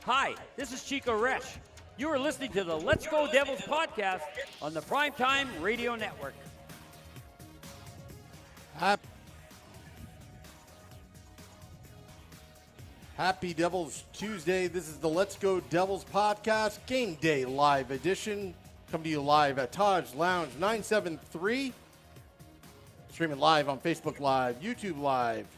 Hi, this is Chico Resch. You are listening to the Let's Go Devils podcast on the Primetime Radio Network. Happy Devils Tuesday. This is the Let's Go Devils podcast, game day live edition. Coming to you live at Taj Lounge 973. Streaming live on Facebook Live, YouTube Live,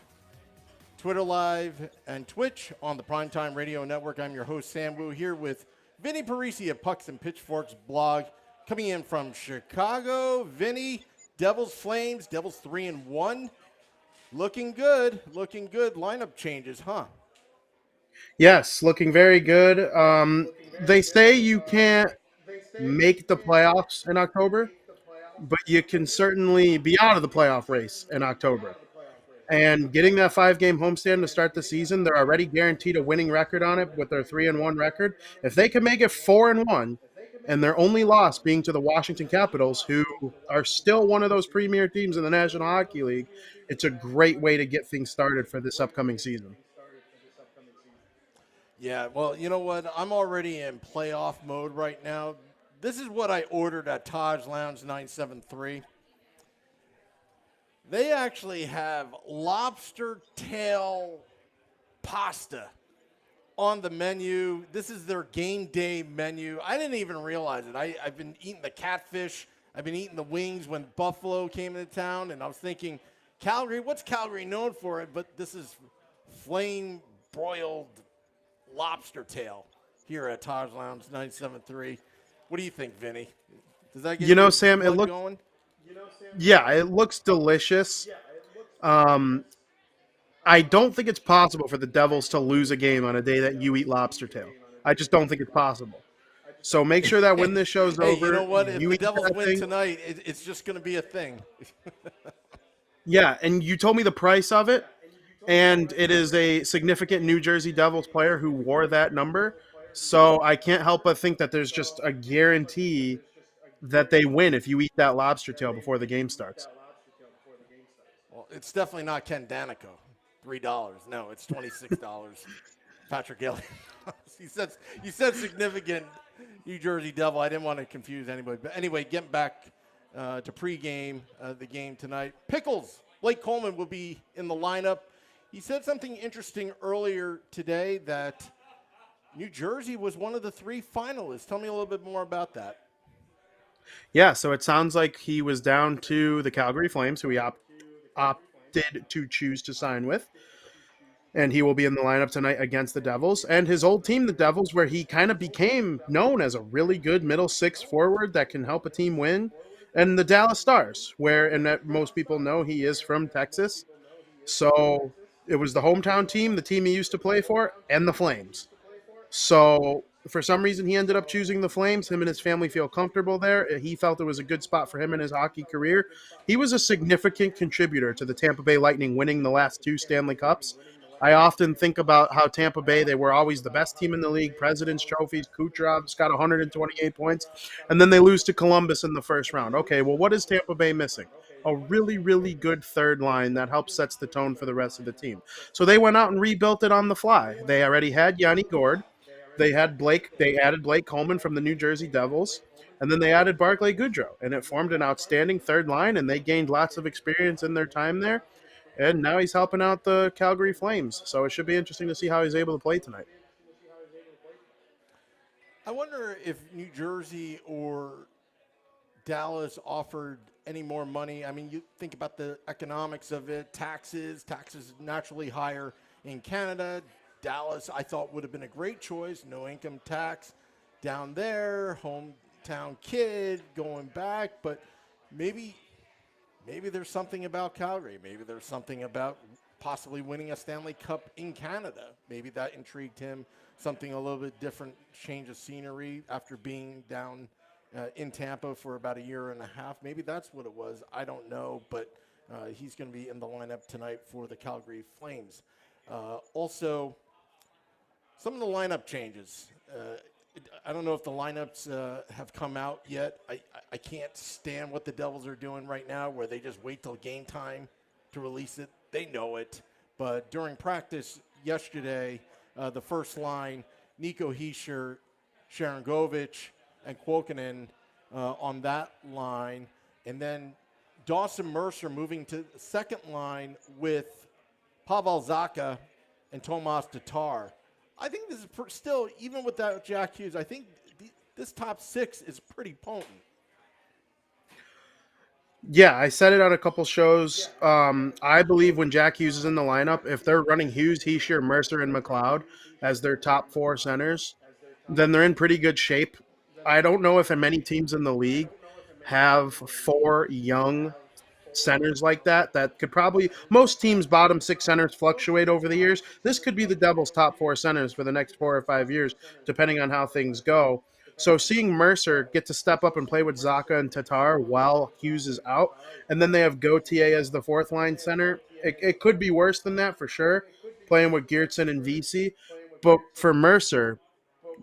Twitter Live, and Twitch on the Primetime Radio Network. I'm your host, Sam Wu, here with Vinny Parisi of Pucks and Pitchforks blog. Coming in from Chicago, Vinny, Devils Flames, Devils 3-1. Looking good. Lineup changes, huh? Yes, looking very good. They say you can't make the playoffs in October, but you can certainly be out of the playoff race in October. And getting that 5-game homestand to start the season, they're already guaranteed a winning record on it with their 3-1 record. If they can make it 4-1, and their only loss being to the Washington Capitals, who are still one of those premier teams in the National Hockey League, it's a great way to get things started for this upcoming season. Yeah, well, you know what? I'm already in playoff mode right now. This is what I ordered at Taj Lounge 973. They actually have lobster tail pasta on the menu. This is their game day menu. I didn't even realize it. I've been eating the catfish. I've been eating the wings when Buffalo came into town, and I was thinking, Calgary, what's Calgary known for? But this is flame broiled lobster tail here at Taj Lounge 973. What do you think, Vinny? Does that get Sam, it looks going? Yeah, it looks delicious. I don't think it's possible for the Devils to lose a game on a day that you eat lobster tail. I just don't think it's possible. So make sure that when this show's Hey, over, you know what? If you the eat Devils that win thing. tonight, it's just going to be a thing. Yeah, and you told me the price of it, and it is a significant New Jersey Devils player who wore that number. So I can't help but think that there's just a guarantee that they win if you eat that lobster tail before the game starts. Well, it's definitely not Ken Danico. $3. No, it's $26. Patrick Elliott. you said significant New Jersey Devil. I didn't want to confuse anybody. But anyway, getting back to pregame, the game tonight. Pickles. Blake Coleman will be in the lineup. He said something interesting earlier today that New Jersey was one of the 3 finalists. Tell me a little bit more about that. Yeah, so it sounds like he was down to the Calgary Flames, who he opted to choose to sign with. And he will be in the lineup tonight against the Devils. And his old team, the Devils, where he kind of became known as a really good middle six forward that can help a team win. And the Dallas Stars, where, and that most people know he is from Texas. So it was the hometown team, the team he used to play for, and the Flames. So for some reason, he ended up choosing the Flames. Him and his family feel comfortable there. He felt it was a good spot for him in his hockey career. He was a significant contributor to the Tampa Bay Lightning winning the last 2 Stanley Cups. I often think about how Tampa Bay, they were always the best team in the league, President's trophies, Kucherov's got 128 points, and then they lose to Columbus in the first round. Okay, well, what is Tampa Bay missing? A really, really good third line that helps sets the tone for the rest of the team. So they went out and rebuilt it on the fly. They already had Yanni Gord. They added Blake Coleman from the New Jersey Devils, and then they added Barclay Goodrow, and it formed an outstanding third line, and they gained lots of experience in their time there. And now he's helping out the Calgary Flames. So it should be interesting to see how he's able to play tonight. I wonder if New Jersey or Dallas offered any more money. I mean, you think about the economics of it, taxes naturally higher in Canada. Dallas, I thought, would have been a great choice. No income tax down there, hometown kid going back. But maybe there's something about Calgary. Maybe there's something about possibly winning a Stanley Cup in Canada. Maybe that intrigued him. Something a little bit different, change of scenery after being down in Tampa for about a year and a half. Maybe that's what it was. I don't know, but he's going to be in the lineup tonight for the Calgary Flames. Also, some of the lineup changes. I don't know if the lineups have come out yet. I can't stand what the Devils are doing right now, where they just wait till game time to release it. They know it. But during practice yesterday, the first line, Nico Hischier, Sharangovich, and Kuokkanen on that line. And then Dawson Mercer moving to the second line with Pavel Zacha and Tomas Tatar. I think this is still, even without Jack Hughes, I think this top six is pretty potent. Yeah, I said it on a couple shows. I believe when Jack Hughes is in the lineup, if they're running Hughes, Hischier, Mercer, and McLeod as their top four centers, then they're in pretty good shape. I don't know if many teams in the league have four young centers like that could probably, most teams bottom six centers fluctuate over the years. This could be the Devils top four centers for the next 4 or 5 years, depending on how things go. So seeing Mercer get to step up and play with Zacha and Tatar while Hughes is out, and then they have Gauthier as the fourth line center, it could be worse than that for sure, playing with Geertsen and VC. But for Mercer,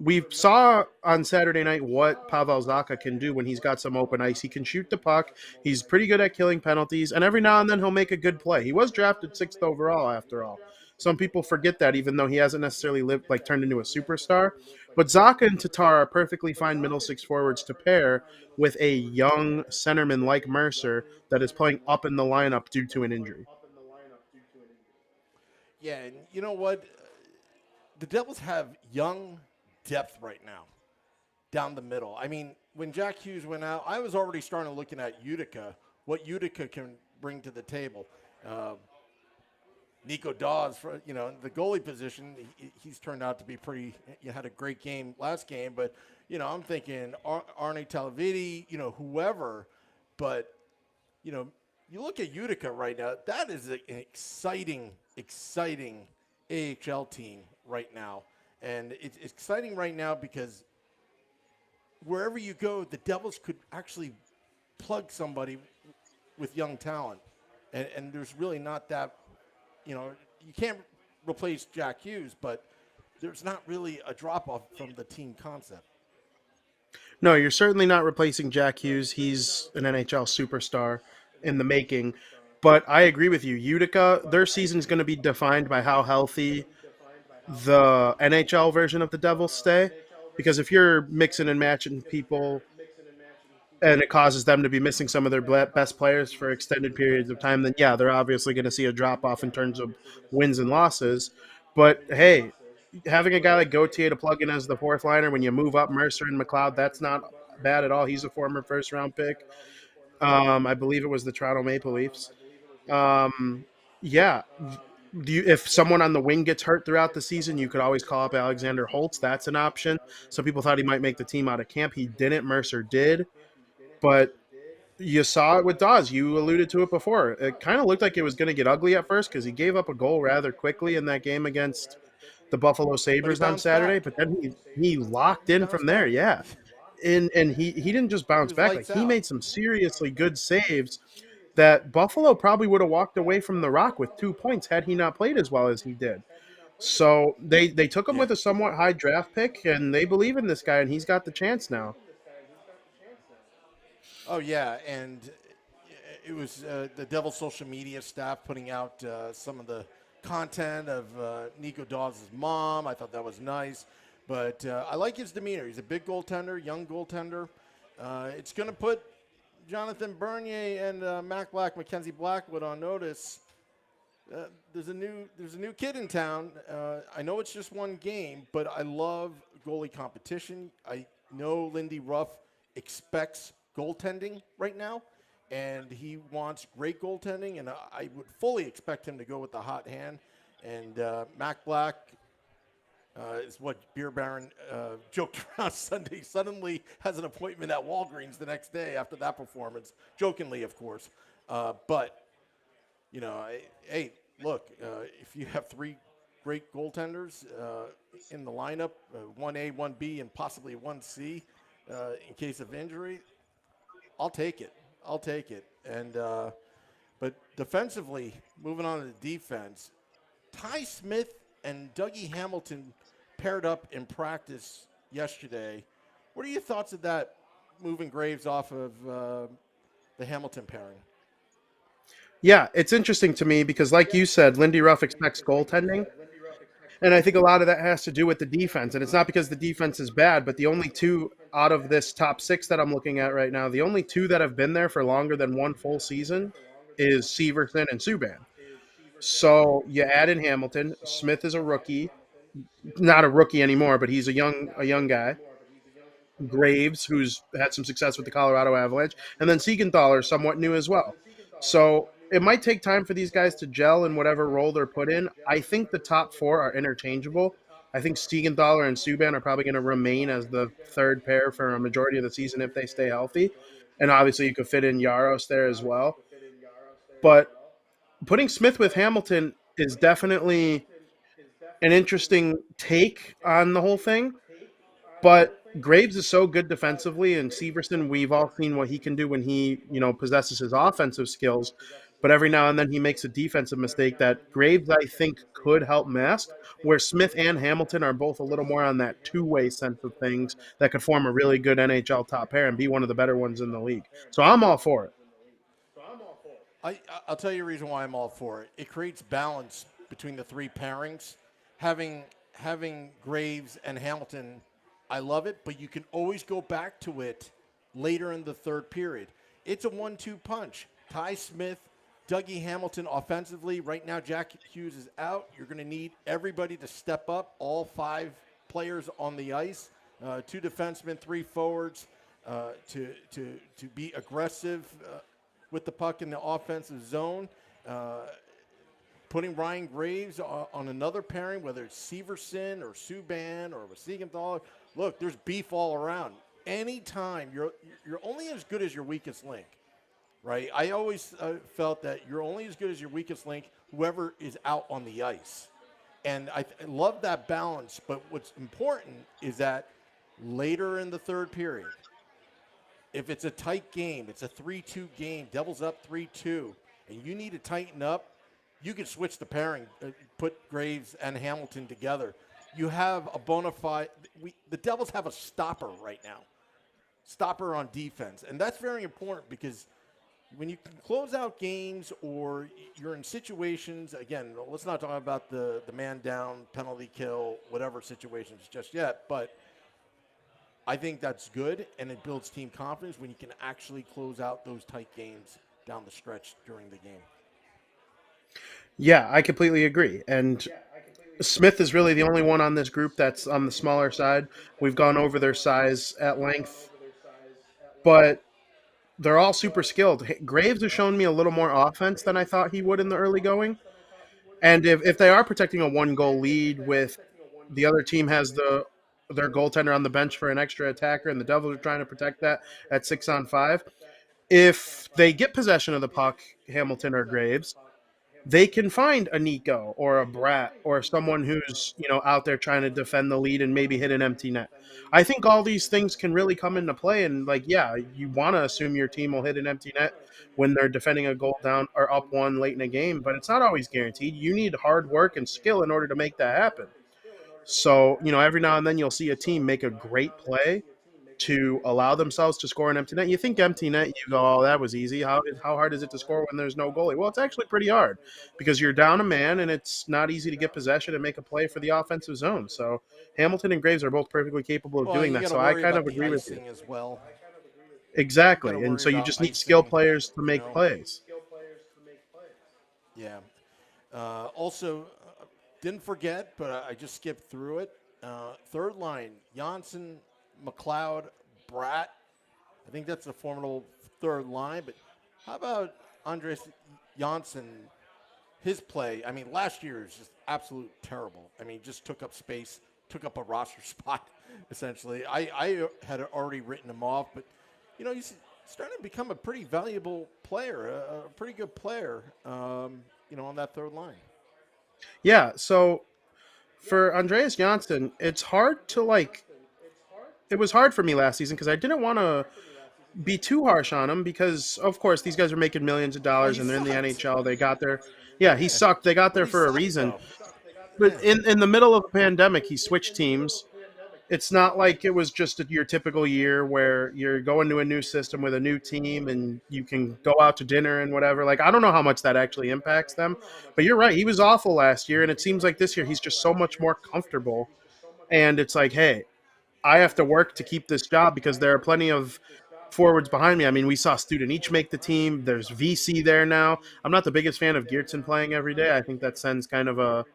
we saw on Saturday night what Pavel Zacha can do when he's got some open ice. He can shoot the puck. He's pretty good at killing penalties, and every now and then he'll make a good play. He was drafted sixth overall, after all. Some people forget that, even though he hasn't necessarily turned into a superstar. But Zacha and Tatar are perfectly fine middle six forwards to pair with a young centerman like Mercer that is playing up in the lineup due to an injury. Yeah, and you know what? The Devils have young depth right now down the middle. I mean, when Jack Hughes went out, I was already starting to looking at Utica, what Utica can bring to the table. Nico Dawes, the goalie position, he's turned out to be he had a great game last game, but, I'm thinking Arne Talavidi, whoever, but, you look at Utica right now, that is an exciting AHL team right now. And it's exciting right now because wherever you go, the Devils could actually plug somebody with young talent. And there's really not that, you can't replace Jack Hughes, but there's not really a drop-off from the team concept. No, you're certainly not replacing Jack Hughes. He's an NHL superstar in the making. But I agree with you. Utica, their season's going to be defined by how healthy the NHL version of the Devils stay. Because if you're mixing and matching people and it causes them to be missing some of their best players for extended periods of time, then yeah, they're obviously going to see a drop-off in terms of wins and losses. But hey, having a guy like Gauthier to plug in as the fourth liner when you move up Mercer and McLeod, that's not bad at all. He's a former first-round pick. I believe it was the Toronto Maple Leafs. Yeah. If someone on the wing gets hurt throughout the season, you could always call up Alexander Holtz. That's an option. Some people thought he might make the team out of camp. He didn't. Mercer did. But you saw it with Dawes. You alluded to it before. It kind of looked like it was going to get ugly at first because he gave up a goal rather quickly in that game against the Buffalo Sabres on Saturday. But then he locked in from there. Yeah. And he didn't just bounce back. Like, he made some seriously good saves that Buffalo probably would have walked away from the Rock with 2 points had he not played as well as he did. So they took him with a somewhat high draft pick, and they believe in this guy, and he's got the chance now. Oh, yeah, and it was the Devils social media staff putting out some of the content of Nico Dawes' mom. I thought that was nice. But I like his demeanor. He's a big goaltender, young goaltender. It's going to put Jonathan Bernier and Mac Mackenzie Blackwood on notice. There's a new kid in town. I know it's just one game, but I love goalie competition. I know Lindy Ruff expects goaltending right now, and he wants great goaltending, and I would fully expect him to go with the hot hand. And Mac Black is what Beer Baron joked around Sunday. Suddenly has an appointment at Walgreens the next day after that performance, jokingly, of course. But, hey, look, if you have three great goaltenders in the lineup, 1A, 1B, and possibly 1C in case of injury, I'll take it. And but defensively, moving on to the defense, Ty Smith and Dougie Hamilton paired up in practice yesterday. What are your thoughts of that, moving Graves off of the Hamilton pairing? Yeah, it's interesting to me because, like you said, Lindy Ruff expects goaltending. And I think a lot of that has to do with the defense. And it's not because the defense is bad, but the only two out of this top six that I'm looking at right now, the only two that have been there for longer than one full season is Severson and Subban. So you add in Hamilton. Smith is a rookie, not a rookie anymore, but he's a young guy. Graves, who's had some success with the Colorado Avalanche, and then Siegenthaler, somewhat new as well. So it might take time for these guys to gel in whatever role they're put in. I think the top four are interchangeable. I think Siegenthaler and Subban are probably going to remain as the third pair for a majority of the season if they stay healthy. And obviously, you could fit in Yaros there as well. But putting Smith with Hamilton is definitely an interesting take on the whole thing. But Graves is so good defensively, and Severson, we've all seen what he can do when he, possesses his offensive skills. But every now and then he makes a defensive mistake that Graves, I think, could help mask, where Smith and Hamilton are both a little more on that two-way sense of things that could form a really good NHL top pair and be one of the better ones in the league. So I'm all for it. I'll tell you a reason why I'm all for it. It creates balance between the three pairings. Having Graves and Hamilton, I love it, but you can always go back to it later in the third period. It's a 1-2 punch. Ty Smith, Dougie Hamilton offensively. Right now, Jack Hughes is out. You're going to need everybody to step up, all five players on the ice, two defensemen, three forwards, to be aggressive with the puck in the offensive zone. Putting Ryan Graves on another pairing, whether it's Severson or Subban or Siegenthaler. Look, there's beef all around. Anytime, you're only as good as your weakest link, right? I always felt that you're only as good as your weakest link, whoever is out on the ice. And I love that balance, but what's important is that later in the third period, if it's a tight game, it's a 3-2 game, Devils up 3-2, and you need to tighten up, you can switch the pairing, put Graves and Hamilton together. You have a bona fide – the Devils have a stopper right now, stopper on defense. And that's very important because when you can close out games or you're in situations – again, let's not talk about the man down, penalty kill, whatever situations just yet. But I think that's good, and it builds team confidence when you can actually close out those tight games down the stretch during the game. Yeah, I completely agree. And Smith is really the only one on this group that's on the smaller side. We've gone over their size at length, but they're all super skilled. Graves has shown me a little more offense than I thought he would in the early going. And if they are protecting a one-goal lead with the other team has their goaltender on the bench for an extra attacker, and the Devils are trying to protect that at 6-on-5, if they get possession of the puck, Hamilton or Graves, they can find a Nico or a Brat or someone who's, out there trying to defend the lead and maybe hit an empty net. I think all these things can really come into play. And, you want to assume your team will hit an empty net when they're defending a goal down or up one late in a game, but it's not always guaranteed. You need hard work and skill in order to make that happen. So, every now and then you'll see a team make a great play to allow themselves to score an empty net. You think empty net, you go, oh, that was easy. How hard is it to score when there's no goalie? Well, it's actually pretty hard because you're down a man and it's not easy to get possession and make a play for the offensive zone. So Hamilton and Graves are both perfectly capable of doing that. So I kind of agree with you. As well. Exactly. And so you just need skill players to make plays. Yeah. Also, didn't forget, but I just skipped through it. Third line, Janssen, McLeod, Bratt. I think that's a formidable third line. But how about Andres Janssen? His play, last year is just absolute terrible. Just took up space, took up a roster spot, essentially. I had already written him off, but, he's starting to become a pretty valuable player, a pretty good player, on that third line. Yeah, so for Andreas Janssen, it's hard to, it was hard for me last season because I didn't want to be too harsh on him because, of course, these guys are making millions of dollars and they're in the NHL. They got there. Yeah, he sucked. They got there for a reason. But in the middle of a pandemic, he switched teams It's not like it was just your typical year where you're going to a new system with a new team and you can go out to dinner and whatever. Like, I don't know how much that actually impacts them, but you're right. He was awful last year, and it seems like this year he's just so much more comfortable. And it's like, hey, I have to work to keep this job because there are plenty of forwards behind me. I mean, we saw Student each make the team. There's VC there now. I'm not the biggest fan of Geertsen playing every day. I think that sends kind of a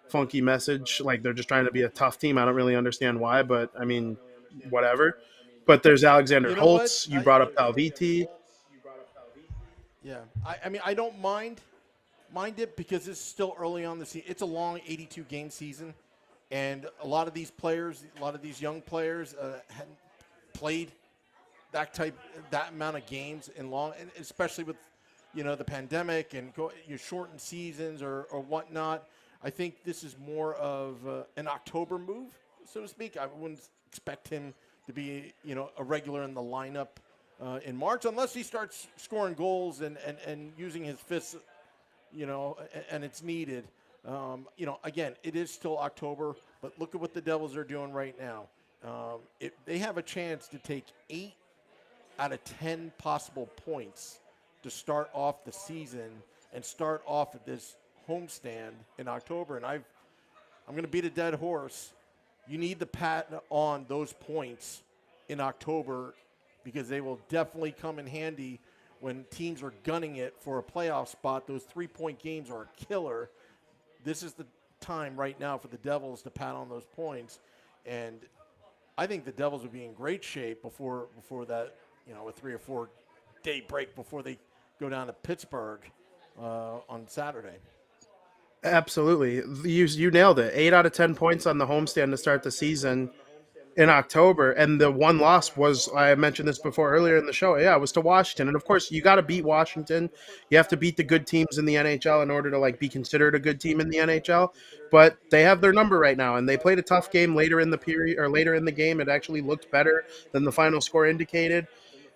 funky message. Like they're just trying to be a tough team. I don't really understand why, but I mean, whatever. But there's Alexander You know what? Holtz. You brought up Talviti. Yeah, I mean, I don't mind it because it's still early on the season. It's a long 82 game season, and a lot of these players, a lot of these young players, hadn't played that amount of games in long, and especially with the pandemic and your shortened seasons or whatnot. I think this is more of an October move, so to speak. I wouldn't expect him to be a regular in the lineup in March unless he starts scoring goals and using his fists, and it's needed. Again, it is still October, but look at what the Devils are doing right now. They have a chance to take 8 out of 10 possible points to start off the season and start off at this homestand in October. And I'm going to beat a dead horse. You need the pat on those points in October because they will definitely come in handy when teams are gunning it for a playoff spot. Those 3-point games are a killer. This is the time right now for the Devils to pat on those points. And I think the Devils would be in great shape before that, a 3 or 4 day break before they go down to Pittsburgh on Saturday. Absolutely. You nailed it. 8 out of 10 points on the homestand to start the season in October. And the one loss was, I mentioned this before earlier in the show, yeah, it was to Washington. And of course, you got to beat Washington. You have to beat the good teams in the NHL in order to be considered a good team in the NHL. But they have their number right now, and they played a tough game later in the period or later in the game. It actually looked better than the final score indicated.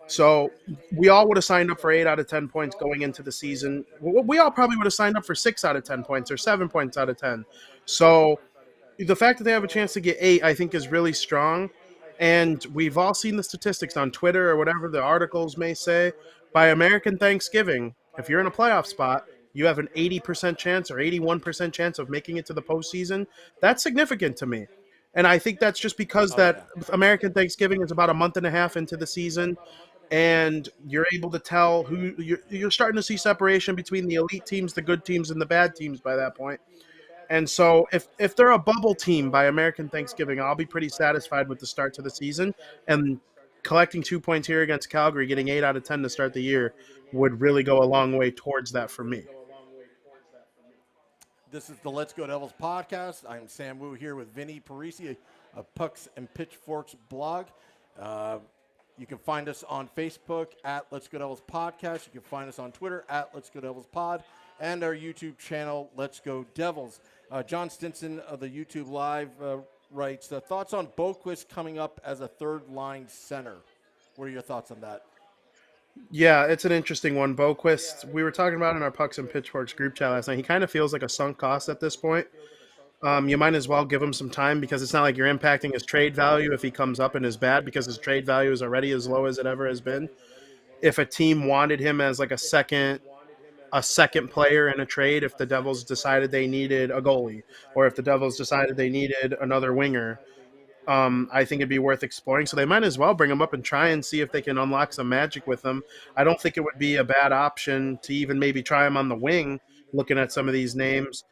So we all would have signed up for 8 out of 10 points going into the season. We all probably would have signed up for 6 out of 10 points or 7 points out of 10. So the fact that they have a chance to get 8, I think, is really strong. And we've all seen the statistics on Twitter or whatever the articles may say. By American Thanksgiving, if you're in a playoff spot, you have an 80% chance or 81% chance of making it to the postseason. That's significant to me. And I think that's just because Oh, that yeah. American Thanksgiving is about a month and a half into the season, and you're able to tell who you're starting to see separation between the elite teams, the good teams, and the bad teams by that point. And so if they're a bubble team by American Thanksgiving, I'll be pretty satisfied with the start to the season. And collecting 2 points here against Calgary, getting 8 out of 10 to start the year would really go a long way towards that for me. This is the Let's Go Devils podcast. I'm Sam Wu here with Vinny Parisi of Pucks and Pitchforks blog. You can find us on Facebook at Let's Go Devils Podcast. You can find us on Twitter at Let's Go Devils Pod and our YouTube channel, Let's Go Devils. John Stinson of the YouTube Live writes, thoughts on Boquist coming up as a third-line center. What are your thoughts on that? Yeah, it's an interesting one. Boquist, we were talking about in our Pucks and Pitchforks group chat last night. He kind of feels like a sunk cost at this point. You might as well give him some time because it's not like you're impacting his trade value if he comes up and is bad because his trade value is already as low as it ever has been. If a team wanted him as like a second player in a trade, if the Devils decided they needed a goalie or if the Devils decided they needed another winger, I think it'd be worth exploring. So they might as well bring him up and try and see if they can unlock some magic with him. I don't think it would be a bad option to even maybe try him on the wing, looking at some of these names.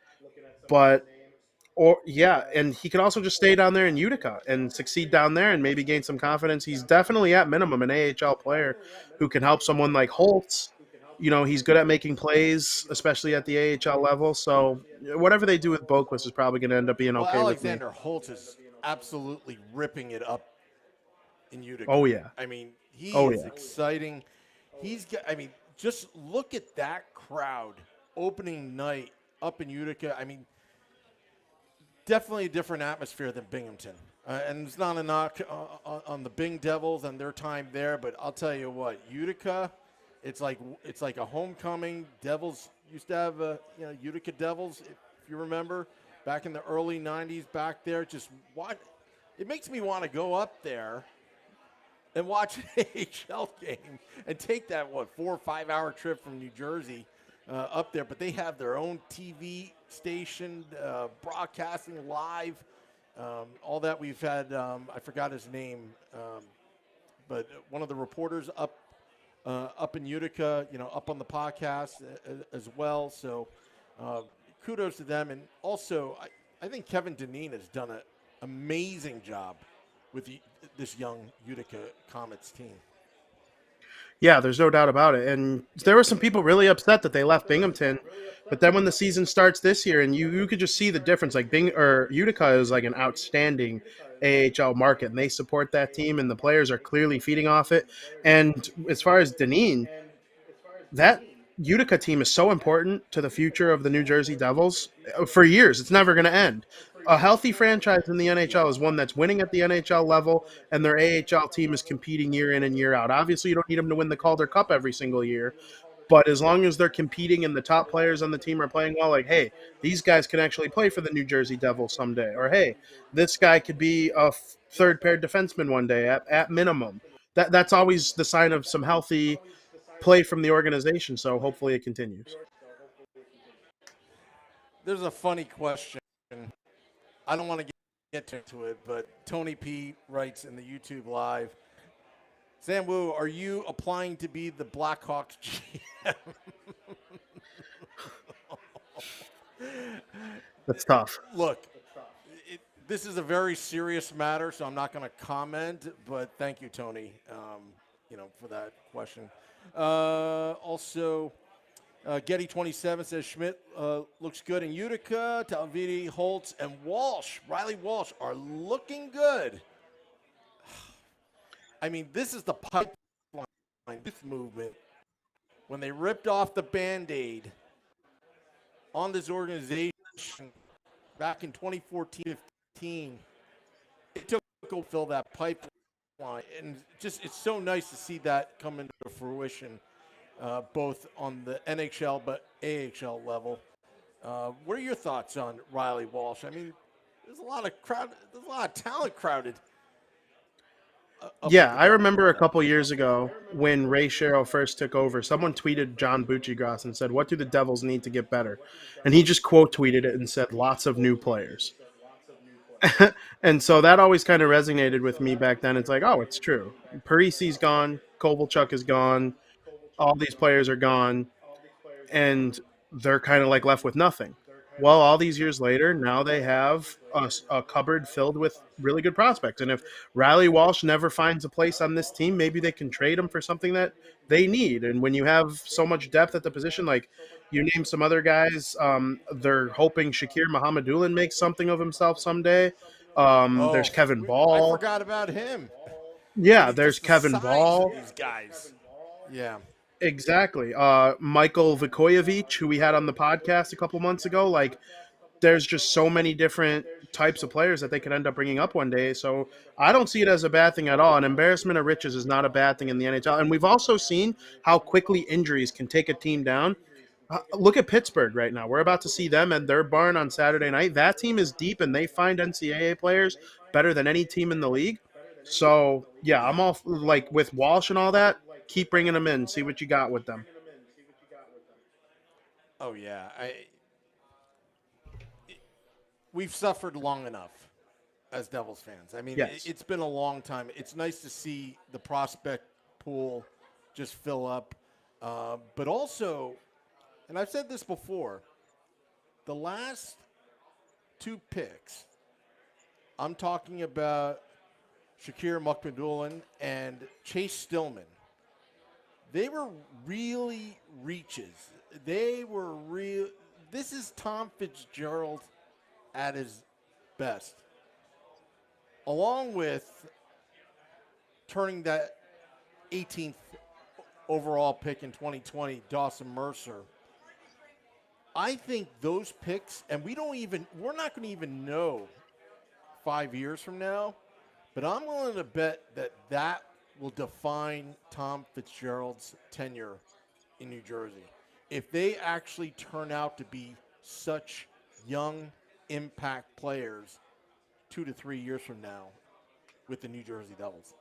But and he could also just stay down there in Utica and succeed down there and maybe gain some confidence. He's definitely at minimum an AHL player who can help someone like Holtz. He's good at making plays, especially at the AHL level. So whatever they do with Boquist is probably going to end up being okay with me. Alexander Holtz is absolutely ripping it up in Utica. Oh, yeah. I mean, he Oh, is yeah. exciting. Just look at that crowd opening night up in Utica. I mean, definitely a different atmosphere than Binghamton. And it's not a knock on the Bing Devils and their time there, but I'll tell you what, Utica, it's like a homecoming. Devils used to have Utica Devils, if you remember, back in the early 90s back there. Just what? it makes me want to go up there and watch an AHL game and take that 4 or 5 hour trip from New Jersey up there. But they have their own TV station broadcasting live. All that we've had, I forgot his name, but one of the reporters up in Utica, up on the podcast as well. So kudos to them. And also, I think Kevin Dineen has done an amazing job with this young Utica Comets team. Yeah, there's no doubt about it. And there were some people really upset that they left Binghamton. But then when the season starts this year, and you could just see the difference. Like Utica is like an outstanding AHL market, and they support that team, and the players are clearly feeding off it. And as far as Deneen, that Utica team is so important to the future of the New Jersey Devils for years. It's never going to end. A healthy franchise in the NHL is one that's winning at the NHL level, and their AHL team is competing year in and year out. Obviously, you don't need them to win the Calder Cup every single year, but as long as they're competing and the top players on the team are playing well, like, hey, these guys can actually play for the New Jersey Devils someday, or hey, this guy could be a third pair defenseman one day at minimum. That's always the sign of some healthy play from the organization, so hopefully it continues. There's a funny question. I don't want to get into it, but Tony P writes in the YouTube live, Sam Wu, are you applying to be the Blackhawks GM? That's tough. Look, this is a very serious matter, so I'm not going to comment, but thank you, Tony, for that question. Also, Getty27 says Schmidt looks good in Utica. Talvidi, Holtz, and Riley Walsh are looking good. I mean, this is the pipeline, this movement. When they ripped off the Band-Aid on this organization back in 2014-15, it took to fill that pipeline. And just it's so nice to see that come into fruition, both on the NHL but AHL level. What are your thoughts on Riley Walsh? I mean, there's a lot of talent crowded. Yeah, I remember a couple years ago when Ray Sherrill first took over, someone tweeted John Buccigross and said, "What do the Devils need to get better?" And he just quote tweeted it and said, "Lots of new players." And so that always kind of resonated with me back then. It's like, oh, it's true. Parisi's gone, Kovalchuk is gone, all these players are gone, and they're kind of like left with nothing. Well, all these years later, now they have a cupboard filled with really good prospects. And if Riley Walsh never finds a place on this team, maybe they can trade him for something that they need. And when you have so much depth at the position, like you name some other guys, they're hoping Shakir Muhammadulin makes something of himself someday. There's Kevin Ball. I forgot about him. Yeah, there's Kevin Ball. These guys. Yeah. Exactly. Michael Vukojevic, who we had on the podcast a couple months ago, like there's just so many different types of players that they could end up bringing up one day. So I don't see it as a bad thing at all. An embarrassment of riches is not a bad thing in the NHL. And we've also seen how quickly injuries can take a team down. Look at Pittsburgh right now. We're about to see them at their barn on Saturday night. That team is deep, and they find NCAA players better than any team in the league. So, yeah, I'm all like with Walsh and all that. Keep bringing them in. See what you got with them. Oh, yeah. We've suffered long enough as Devils fans. I mean, yes. It's been a long time. It's nice to see the prospect pool just fill up. But also, and I've said this before, the last two picks, I'm talking about Shakir Muhammadulin and Chase Stillman. They were really reaches. They were real. This is Tom Fitzgerald at his best. Along with turning that 18th overall pick in 2020, Dawson Mercer. I think those picks, and we're not going to even know 5 years from now, but I'm willing to bet that will define Tom Fitzgerald's tenure in New Jersey. If they actually turn out to be such young impact players 2 to 3 years from now, with the New Jersey Devils.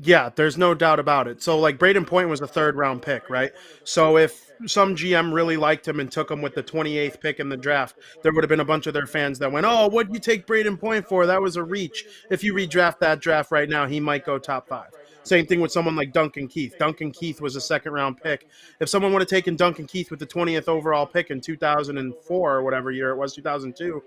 Yeah, there's no doubt about it. So, like, Braden Point was a third-round pick, right? So if some GM really liked him and took him with the 28th pick in the draft, there would have been a bunch of their fans that went, oh, what'd you take Braden Point for? That was a reach. If you redraft that draft right now, he might go top 5. Same thing with someone like Duncan Keith. Duncan Keith was a second-round pick. If someone would have taken Duncan Keith with the 20th overall pick in 2004 or whatever year it was, 2002,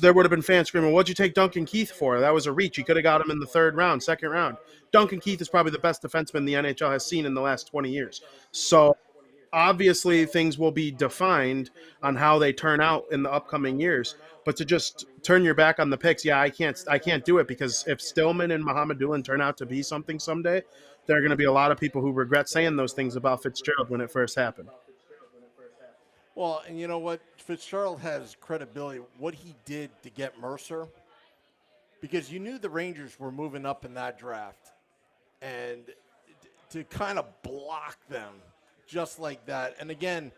there would have been fans screaming, what'd you take Duncan Keith for? That was a reach. You could have got him in the third round, second round. Duncan Keith is probably the best defenseman the NHL has seen in the last 20 years. So obviously things will be defined on how they turn out in the upcoming years. But to just turn your back on the picks, yeah, I can't do it, because if Stillman and Mohamedulin turn out to be something someday, there are going to be a lot of people who regret saying those things about Fitzgerald when it first happened. Well, and you know what? Fitzgerald has credibility. What he did to get Mercer, because you knew the Rangers were moving up in that draft, and to kind of block them just like that. And again,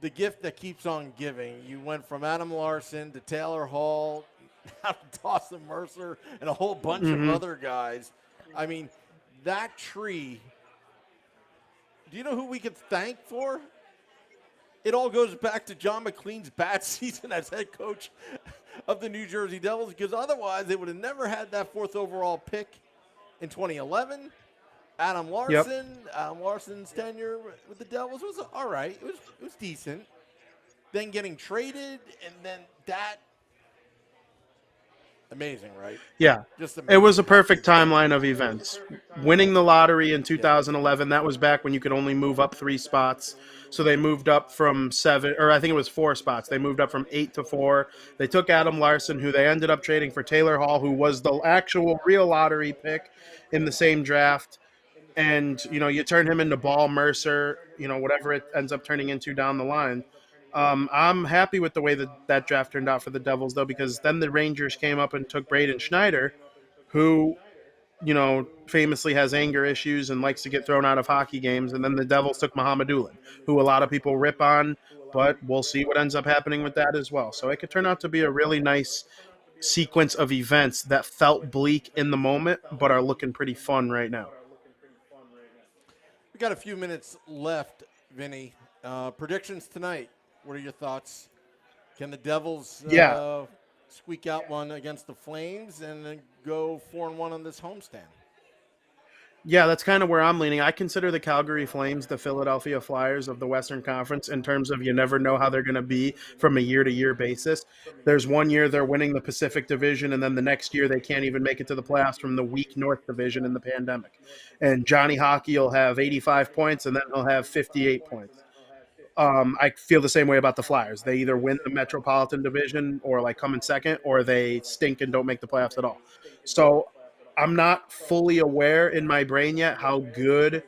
the gift that keeps on giving. You went from Adam Larson to Taylor Hall, now to Dawson Mercer, and a whole bunch of other guys. I mean, that tree, do you know who we could thank for? It all goes back to John McLean's bad season as head coach of the New Jersey Devils, because otherwise they would have never had that 4th overall pick in 2011. Adam Larson's tenure with the Devils was all right. It was decent. Then getting traded, and then that. Amazing, right? Yeah. Just it was a perfect timeline of events. Winning the lottery in 2011, that was back when you could only move up 3 spots. So they moved up from 7, or I think it was 4 spots. They moved up from 8 to 4. They took Adam Larson, who they ended up trading for Taylor Hall, who was the actual real lottery pick in the same draft. And, you turn him into Ball, Mercer, whatever it ends up turning into down the line. I'm happy with the way that draft turned out for the Devils, though, because then the Rangers came up and took Braden Schneider, who, famously has anger issues and likes to get thrown out of hockey games. And then the Devils took Mohamedulin, who a lot of people rip on, but we'll see what ends up happening with that as well. So it could turn out to be a really nice sequence of events that felt bleak in the moment, but are looking pretty fun right now. We got a few minutes left, Vinny. Predictions tonight. What are your thoughts? Can the Devils squeak out one against the Flames and then go 4-1 on this homestand? Yeah, that's kind of where I'm leaning. I consider the Calgary Flames the Philadelphia Flyers of the Western Conference in terms of you never know how they're going to be from a year-to-year basis. There's one year they're winning the Pacific Division, and then the next year they can't even make it to the playoffs from the weak North Division in the pandemic. And Johnny Hockey will have 85 points, and then he'll have 58 points. I feel the same way about the Flyers. They either win the Metropolitan Division or like come in second, or they stink and don't make the playoffs at all. So I'm not fully aware in my brain yet how good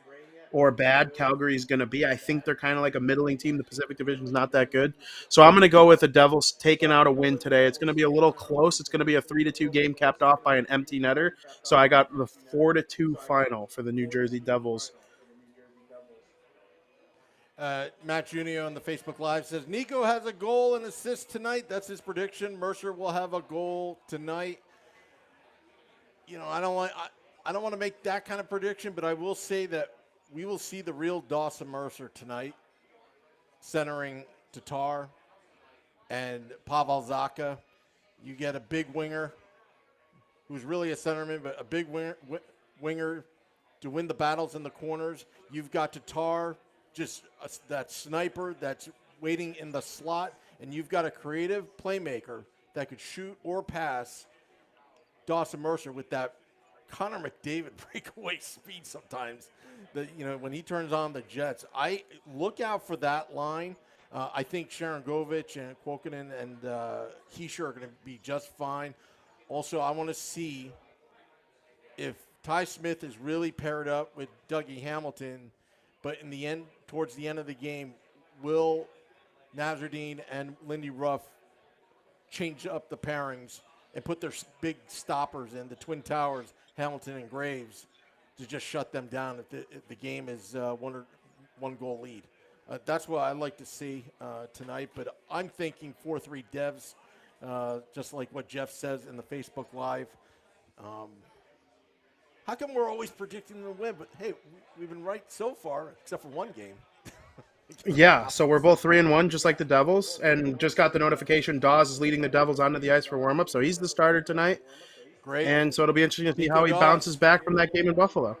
or bad Calgary is going to be. I think they're kind of like a middling team. The Pacific Division is not that good. So I'm going to go with the Devils taking out a win today. It's going to be a little close. It's going to be a 3-2 game capped off by an empty netter. So I got the 4-2 final for the New Jersey Devils. Matt Junio on the Facebook Live says Nico has a goal and assist tonight. That's his prediction. Mercer will have a goal tonight. I don't want to make that kind of prediction, but I will say that we will see the real Dawson Mercer tonight, centering Tatar and Pavel Zacha. You get a big winger who's really a centerman, but a big winger to win the battles in the corners. You've got Tatar, just that sniper that's waiting in the slot, and you've got a creative playmaker that could shoot or pass Dawson Mercer with that Connor McDavid breakaway speed sometimes. When he turns on the jets, I look out for that line. I think Sharon Govich and Kuokkanen and Keisha are going to be just fine. Also, I want to see if Ty Smith is really paired up with Dougie Hamilton, but in the end, towards the end of the game, will Nazardine and Lindy Ruff change up the pairings and put their big stoppers in, the Twin Towers, Hamilton and Graves, to just shut them down if the game is one goal lead. That's what I'd like to see tonight, but I'm thinking 4-3 Devs, just like what Jeff says in the Facebook Live. How come we're always predicting them to win? But hey, we've been right so far, except for one game. Yeah, so we're both 3-1, just like the Devils, and just got the notification Dawes is leading the Devils onto the ice for warm-up, so he's the starter tonight. Great. And so it'll be interesting to see Nico how he Dawes. bounces back from that game in Buffalo.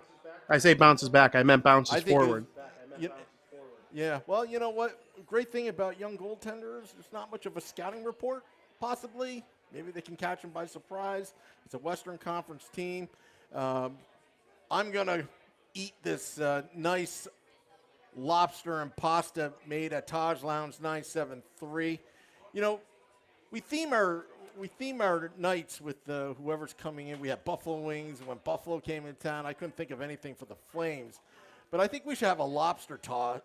I say bounces back, I meant bounces I think forward. Yeah, well, you know what? Great thing about young goaltenders, there's not much of a scouting report, possibly. Maybe they can catch them by surprise. It's a Western Conference team. I'm going to eat this nice lobster and pasta made at Taj Lounge 973. You know, we theme our nights with whoever's coming in. We have buffalo wings. When Buffalo came in town, I couldn't think of anything for the Flames. But I think we should have a lobster toss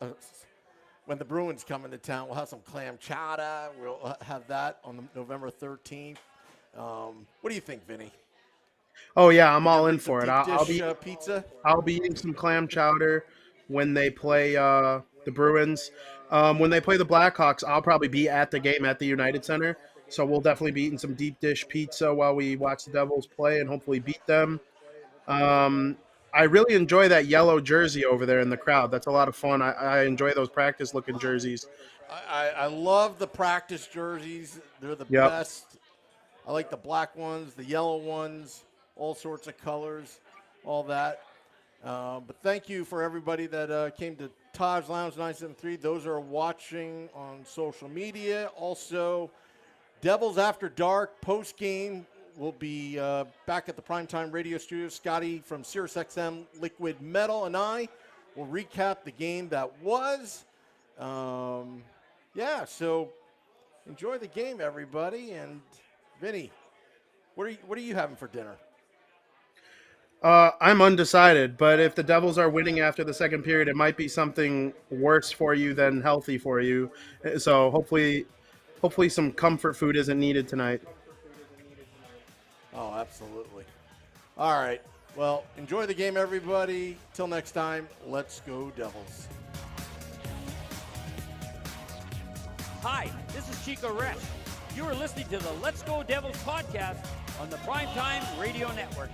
when the Bruins come into town. We'll have some clam chowder. We'll have that on November 13th. What do you think, Vinny? Oh yeah, I'm all in for it. I'll be pizza. I'll be eating some clam chowder when they play the Bruins. When they play the Blackhawks, I'll probably be at the game at the United Center. So we'll definitely be eating some deep dish pizza while we watch the Devils play and hopefully beat them. I really enjoy that yellow jersey over there in the crowd. That's a lot of fun. I enjoy those practice-looking jerseys. I love the practice jerseys. They're the best. I like the black ones, the yellow ones, all sorts of colors, all that. But thank you for everybody that came to Taj Lounge 973. Those are watching on social media. Also, Devils After Dark post-game will be back at the Primetime Radio Studio. Scotty from SiriusXM Liquid Metal and I will recap the game that was. So enjoy the game, everybody. And Vinny, what are you having for dinner? I'm undecided, but if the Devils are winning after the second period, it might be something worse for you than healthy for you. So hopefully some comfort food isn't needed tonight. Oh, absolutely. All right. Well, enjoy the game, everybody. Till next time, let's go Devils. Hi, this is Chico Resch. You are listening to the Let's Go Devils podcast on the Primetime Radio Network.